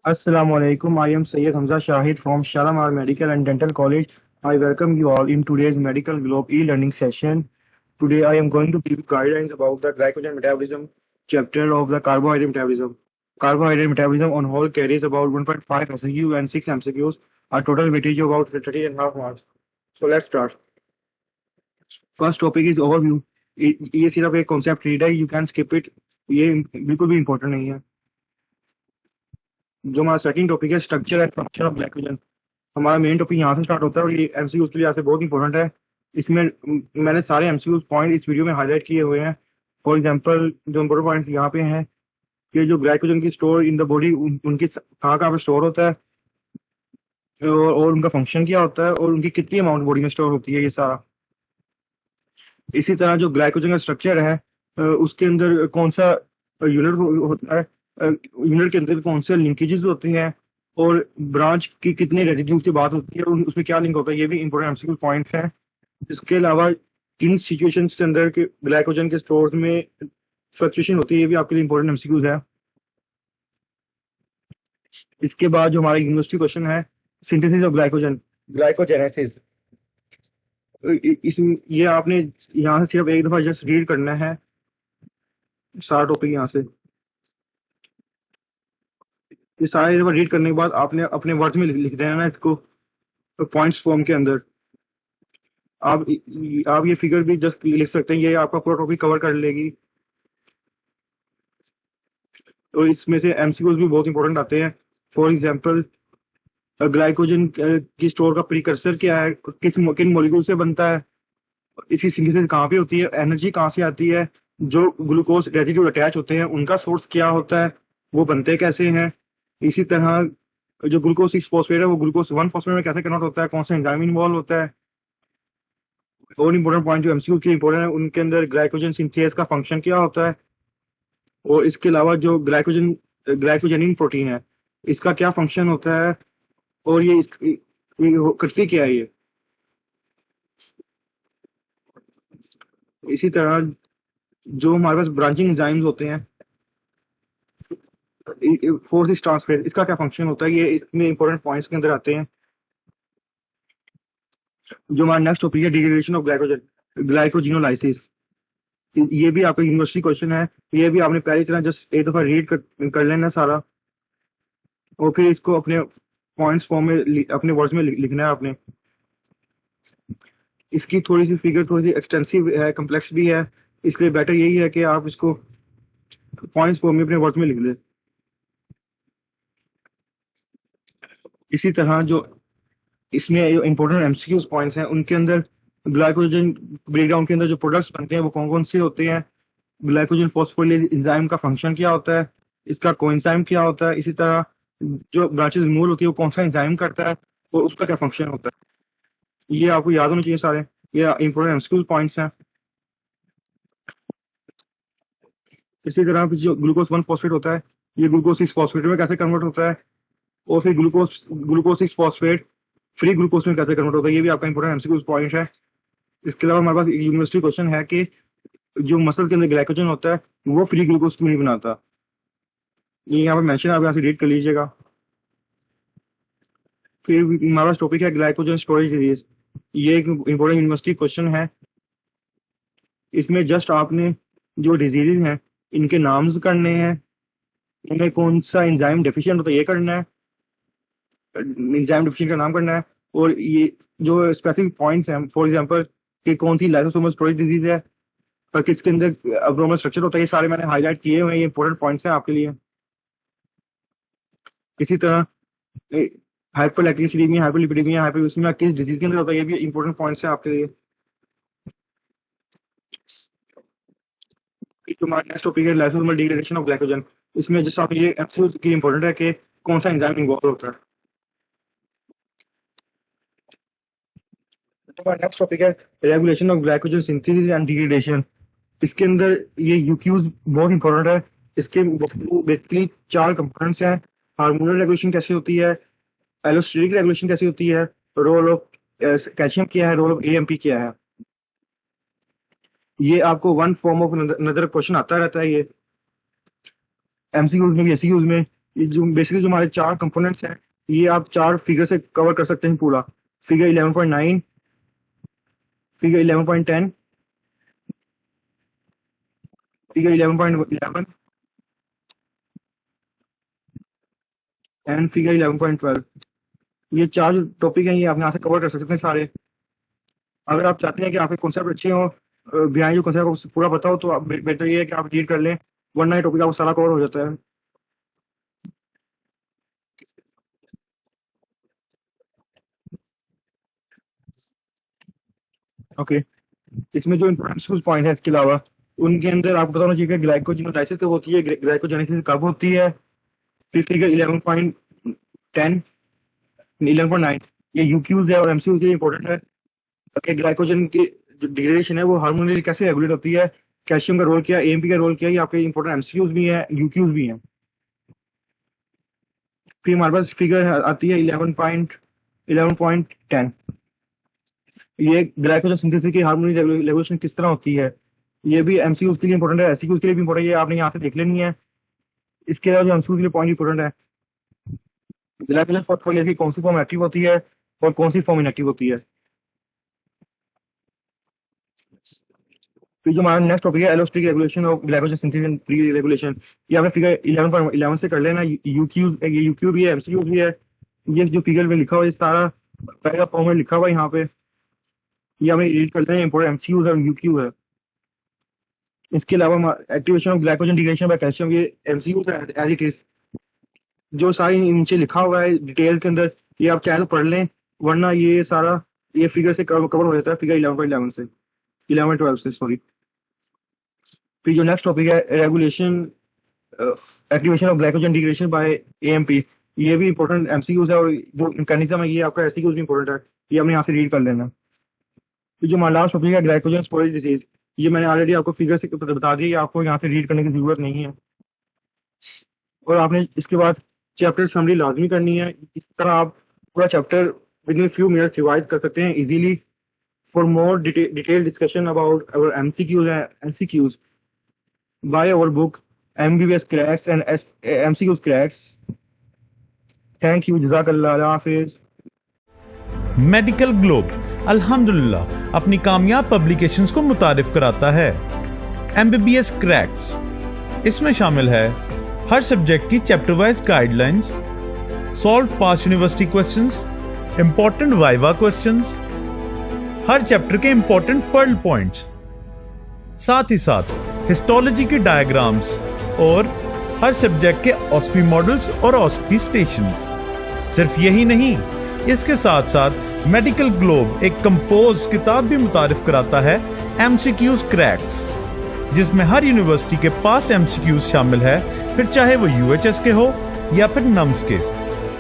Assalamu alaikum. I am Sayyid Hamza Shahid from Shalamar Medical and Dental College. I welcome you all in today's Medical Globe e-learning session. Today I am going to give guidelines about the glycogen metabolism chapter of the carbohydrate metabolism. Carbohydrate metabolism on whole carries about 1.5 MCQ and 6 MCQs, a total weightage of about 30 and a half marks. So let's start. First topic is overview. ये सिर्फ एक concept read है, you can skip it. ये बिल्कुल भी important नहीं है. जो हमारा सेकंड टॉपिक है structure and function of glycogen. हमारा मेन टॉपिक यहाँ से स्टार्ट होता है और ये एमसीक्यूज के लिए से बहुत इंपॉर्टेंट है. इसमें मैंने सारे एमसीक्यूज पॉइंट इस वीडियो में हाईलाइट किए हुए हैं. फॉर एग्जांपल जो इंपॉर्टेंट पॉइंट यहाँ पे हैं कि जो ग्लाइकोजन की स्टोर इन द बॉडी उनकी कहाँ कहाँ पे स्टोर होता है और उनका फंक्शन क्या होता है और उनकी कितनी अमाउंट बॉडी में स्टोर होती है, ये सारा. इसी तरह जो ग्लाइकोजन का स्ट्रक्चर है उसके अंदर कौन सा यूनिट होता है, यूनिट के अंदर कौन से लिंकेजेस होते हैं और ब्रांच की कितने रेजिड्यूज की बात होती है और उसमें क्या लिंक होता है, ये भी इंपॉर्टेंट एमसीक्यू पॉइंट्स हैं. इसके अलावा किन सिचुएशंस के अंदर के ग्लाइकोजन के स्टोर्स में फ्लक्चुएशन होती है, ये भी आपके लिए इंपॉर्टेंट एमसीक्यूज है. इसके बाद जो हमारा यूनिवर्सिटी क्वेश्चन है सिंथेसिस ऑफ ग्लाइकोजन, ग्लाइकोजेनेसिस. ये आपने यहाँ से सिर्फ एक दफा जस्ट रीड करना है सारा टॉपिक यहाँ से. ये सारा एक बार रीड करने के बाद आपने अपने वर्ड्स में लिख देना ना इसको पॉइंट्स फॉर्म के अंदर. आप ये फिगर भी जस्ट लिख सकते हैं, ये आपका पूरा टॉपिक कवर कर लेगी. तो इसमें से एमसीक्यूज भी बहुत इंपॉर्टेंट आते हैं. फॉर एग्जांपल ग्लाइकोजन की स्टोर का प्रीकर्सर क्या है, किन मॉलिक्यूल से बनता है, इसकी सिंथेसिस कहाँ पे होती है, एनर्जी कहाँ से आती है, जो ग्लूकोज रेजिड्यू अटैच होते हैं उनका सोर्स क्या होता है, वो बनते कैसे हैं. इसी तरह जो ग्लूकोज 6 फॉस्फेट है वो ग्लूकोज 1 फॉस्फेट में कैसे कन्वर्ट होता है, कौन सा एंजाइम इन्वॉल्व होता है. और इंपॉर्टेंट पॉइंट जो एमसीक्यू के इंपॉर्टेंट है उनके अंदर ग्लाइकोजन सिंथेस का फंक्शन क्या होता है और इसके अलावा जो ग्लाइकोजेनिन प्रोटीन है इसका क्या फंक्शन होता है और ये करती क्या है ये. इसी तरह जो हमारे पास ब्रांचिंग एंजाइम्स होते हैं फोर्स ट्रांसफर, इसका क्या फंक्शन होता है, ये इसमें इंपॉर्टेंट पॉइंट्स के अंदर आते हैं. जो हमारा नेक्स्ट टॉपिक है डिग्रेडेशन ऑफ ग्लाइकोजन, ग्लाइकोजिनोलाइसिस. ये भी आपका यूनिवर्सिटी क्वेश्चन है. ये भी आपने पहली तरह जस्ट एक दफा रीड कर लेना सारा और फिर इसको अपने पॉइंट्स फॉर्म में अपने वर्ड्स में लिखना है आपने. इसकी थोड़ी सी फिगर थोड़ी सी एक्सटेंसिव है, कम्प्लेक्स भी है, इसलिए बेटर यही है कि आप इसको पॉइंट्स फॉर्म में अपने वर्ड्स में लिख लें. इसी तरह जो इसमें इंपॉर्टेंट एमसीक्यूज पॉइंट्स हैं उनके अंदर ग्लाइकोजन ब्रेकडाउन के अंदर जो प्रोडक्ट्स बनते हैं वो कौन कौन से होते हैं, ग्लाइकोजन फॉस्फोराइलेज एंजाइम का फंक्शन क्या होता है, इसका कोएंजाइम क्या होता है. इसी तरह जो ब्रांचेस रिमूवल होती है वो कौन सा एंजाइम करता है और उसका क्या फंक्शन होता है. ये आपको याद होना चाहिए सारे, ये इंपॉर्टेंट एमसीक्यू पॉइंट्स हैं. इसी तरह जो ग्लूकोज 1 फॉस्फेट होता है ये ग्लूकोज 6 फॉस्फेट में कैसे कन्वर्ट होता है और फिर ग्लूकोज 6 फॉस्फेट फ्री ग्लूकोज में कैसे कन्वर्ट होता है, ये भी आपका इंपॉर्टेंट एमसीक्यू पॉइंट है. इसके अलावा हमारे पास यूनिवर्सिटी क्वेश्चन है कि जो मसल के अंदर ग्लाइकोजन होता है वो फ्री ग्लूकोज क्यों नहीं बनाता, ये यहाँ पे मेंशन आप यहाँ से रीड कर लीजिएगा. फिर हमारे पास टॉपिक है ग्लाइकोजन स्टोरेज डिजीज. ये एक इंपॉर्टेंट यूनिवर्सिटी क्वेश्चन है. इसमें जस्ट आपने जो डिजीज हैं इनके नाम्स करने हैं, इनमें कौन सा एंजाइम डेफिशिएंट होता है ये करना है, एंजाइम डेफिशिएंट का नाम करना है और ये जो स्पेसिफिक पॉइंट्स हैं फॉर एग्जांपल कि कौन सी लाइसोसोमल स्टोरेज डिजीज है और किसके अंदर अब्नॉर्मल स्ट्रक्चर होता है, ये सारे मैंने हाईलाइट किए हुए हैं, ये इंपॉर्टेंट पॉइंट्स हैं आपके लिए. इसी तरह हाइपरलैक्टिसिडीमिया, हाइपरलिपिडीमिया, हाइपरग्लाइसीमिया किस डिजीज के अंदर होता है, ये भी इंपॉर्टेंट पॉइंट्स हैं आपके लिए. जो हमारा नेक्स्ट टॉपिक है लाइसोसोमल डिग्रेडेशन ऑफ ग्लाइकोजन. इसमें जैसे आप ये एमसीक्यू की इंपॉर्टेंट है कि कौन सा एंजाइम इन्वॉल्व होता है. हमारा नेक्स्ट टॉपिक है regulation of glycogen synthesis and degradation. इसके अंदर ये यूक्यूज बहुत इंपॉर्टेंट है. इसके बेसिकली 4 कंपोनेंट्स हैं. हार्मोनल रेगुलेशन कैसे होती है, एलोस्टेरिक रेगुलेशन कैसे होती है, रोल ऑफ कैल्शियम क्या है, रोल ऑफ एएमपी क्या है. ये आपको वन फॉर्म ऑफ नदर क्वेश्चन आता रहता है. ये एमसीक्यूज में भी एसक्यूज में ये जो बेसिकली जो हमारे 4 कंपोनेंट्स हैं, ये आप 4 फिगर से कवर कर सकते हैं पूरा। Figure 11.9, figure 11.10, figure 11.11 and figure 11.12। ये 4 जो टॉपिक हैं, ये आप यहाँ से कवर कर सकते हैं सारे। अगर आप चाहते हैं कि आपके कॉन्सेप्ट अच्छे हों, बिहाइंड जो कॉन्सेप्ट आपको पूरा पता हो, तो आप बेटर ये है कि आप रीड कर लें, वरना ये टॉपिक आपको सारा कवर हो जाता है। ओके, इसमें जो इंपॉर्टेंट पॉइंट है इसके अलावा, उनके अंदर आपको पता होना चाहिए कि ग्लाइकोजेनोलाइसिस कब होती है, ग्लाइकोजेनेसिस कब होती है। फिर फिगर 11.10, 11.9, ये यूक्यूज है और एमसीक्यूज के लिए इंपॉर्टेंट है कि ग्लाइकोजन की जो डिग्रेडेशन है वो हार्मोनिकली कैसे रेगुलेट होती है, कैल्शियम का रोल क्या है, एएमपी का रोल क्या है, ये आपके इंपॉर्टेंट एमसीक्यूज भी हैं, यूक्यूज भी हैं। फिर हमारे पास फिगर आती है 11.10, ये ग्लाइकोजन सिंथेसिस की हार्मोनिक रेगुलेशन किस तरह होती है। ये भी एमसीक्यूज के लिए इंपॉर्टेंट है, एससीक्यूज के लिए भी इंपॉर्टेंट है, ये आपने यहाँ से देख लेनी है। इसके अलावा जो एमसीक्यूज के लिए पॉइंट इंपॉर्टेंट है, ग्लाइकोजन फॉस्फोराइलेज की कौन सी फॉर्म एक्टिव होती है और कौन सी फॉर्म इनएक्टिव होती है। फिर जो हमारा नेक्स्ट टॉपिक है एलोस्टिक रेगुलेशन और glycogen synthesis and pre regulation, ये आपने फिगर 11.11 से कर लेना। यूक्यूज, ये यूक्यू भी है, एमसीक्यू भी है। ये जो फिगर में लिखा हुआ है, सारा पहला फॉर्म में लिखा हुआ है यहाँ पे, ये हमें रीड कर लेना, इंपॉर्टेंट एमसीक्यूज और यूक्यू है। इसके अलावा activation of glycogen degradation by calcium, ये एमसीक्यूज है एज इट इज। जो सारी नीचे लिखा हुआ है डिटेल के अंदर, ये आप चाहे तो पढ़ लें, वरना ये सारा ये फिगर से कवर हो जाता है, फिगर 11.11 से, 11.12 से, सॉरी। फिर जो नेक्स्ट टॉपिक है regulation activation of glycogen degradation by AMP, ये भी इंपॉर्टेंट एमसीक्यूज है और जो मैकेनिज्म है ये आपका एससीक्यूज भी इंपॉर्टेंट है, ये हमने यहाँ से रीड कर लेना। फिर जो हमारा लास्ट टॉपिक है ग्लाइकोजन स्टोरेज डिजीज, ये मैंने ऑलरेडी आपको फिगर से बता दिया, आपको यहाँ से रीड करने की जरूरत नहीं है। और आपने इसके बाद चैप्टर समरी लाजमी करनी है, इस तरह आप पूरा chapter within few minutes revise कर सकते हैं easily. For more detail discussion about our MCQs and MCQs by our book MBBS Cracks and MCQs Cracks। Thank you, जज़ाकल्लाह, अल्लाह हाफिज। मेडिकल ग्लोब अल्हम्दुलिल्लाह अपनी कामयाब पब्लिकेशंस को मुतारिफ कराता है। MBBS क्रैक्स, इसमें शामिल है हर सब्जेक्ट की chapter wise guidelines, solve past university questions, important viva questions, हर चैप्टर के इंपॉर्टेंट पर्ल पॉइंट्स, साथ ही साथ हिस्टोलॉजी के डायग्राम्स और हर सब्जेक्ट के ऑस्पी मॉडल्स और ऑस्पी स्टेशंस। सिर्फ यही नहीं, इसके साथ साथ मेडिकल ग्लोब एक कंपोज किताब भी मुतारिफ कराता है, MCQs क्रैक्स, जिसमें हर यूनिवर्सिटी के पास्ट MCQs शामिल है, फिर चाहे वो UHS के हो या फिर नम्स के।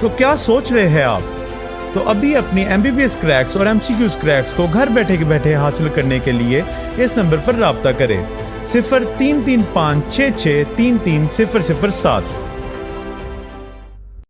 तो क्या सोच रहे हैं आप? तो अभी अपनी MBBS क्रैक्स और MCQs क्रैक्स को घर बैठे बैठे हासिल करने के लिए इस नंबर पर राब्ता करें, 0335663307।